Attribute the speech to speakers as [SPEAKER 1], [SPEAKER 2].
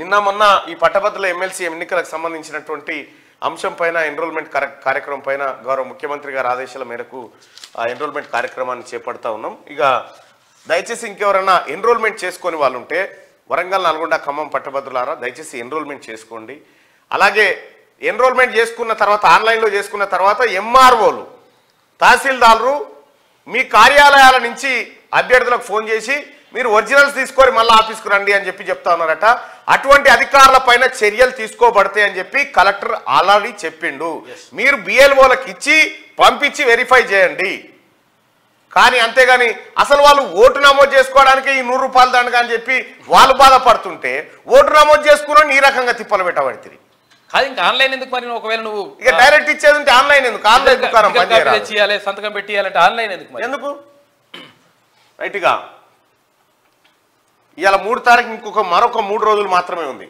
[SPEAKER 1] నిన్న మొన్న ఈ పట్టభద్రుల ఎమ్మెల్సీ ఎన్నికలకు సంబంధించినటువంటి అంశం పైన ఎన్రోల్మెంట్ కార్యక్రమం పైన గౌరవ ముఖ్యమంత్రి గారి ఆదేశాల మేరకు ఆ ఎన్రోల్మెంట్ కార్యక్రమాన్ని చేపడతా ఉన్నాం. ఇక దయచేసి ఇంకెవరైనా ఎన్రోల్మెంట్ చేసుకొని వాళ్ళు ఉంటే వరంగల్, నల్గొండ, ఖమ్మం పట్టభద్రులారా దయచేసి ఎన్రోల్మెంట్ చేసుకోండి. అలాగే ఎన్రోల్మెంట్ చేసుకున్న తర్వాత ఆన్లైన్లో చేసుకున్న తర్వాత ఎంఆర్ఓలు, తహసీల్దార్లు మీ కార్యాలయాల నుంచి అభ్యర్థులకు ఫోన్ చేసి మీరు ఒరిజినల్స్ తీసుకొని మళ్ళీ ఆఫీస్కు రండి అని చెప్తా ఉన్నారట. అటువంటి అధికారుల పైన చర్యలు తీసుకోబడతాయి అని చెప్పి కలెక్టర్ ఆల్రెడీ చెప్పిండు. మీరు బిఎల్ఓలకు ఇచ్చి పంపించి వెరిఫై చేయండి. కానీ అంతేగాని అసలు వాళ్ళు ఓటు నమోదు చేసుకోవడానికి ఈ 100 రూపాయలు దండగా అని చెప్పి వాళ్ళు బాధపడుతుంటే ఓటు నమోదు చేసుకుని ఈ రకంగా తిప్పలు పెట్టబడుతుంది.
[SPEAKER 2] కాదు ఇంకా ఆన్లైన్ ఎందుకు మరి? ఒకవేళ నువ్వు
[SPEAKER 1] ఇక డైరెక్ట్ ఇచ్చేది ఉంటే ఆన్లైన్ ఎందుకు? ఆన్లైన్ దుకాణం
[SPEAKER 2] చేయాలి, సంతకం పెట్టియాలంటే ఆన్లైన్ ఎందుకు?
[SPEAKER 1] రైట్గా ఇవాళ 3 తారీఖు మరొక 3 రోజులు మాత్రమే ఉంది.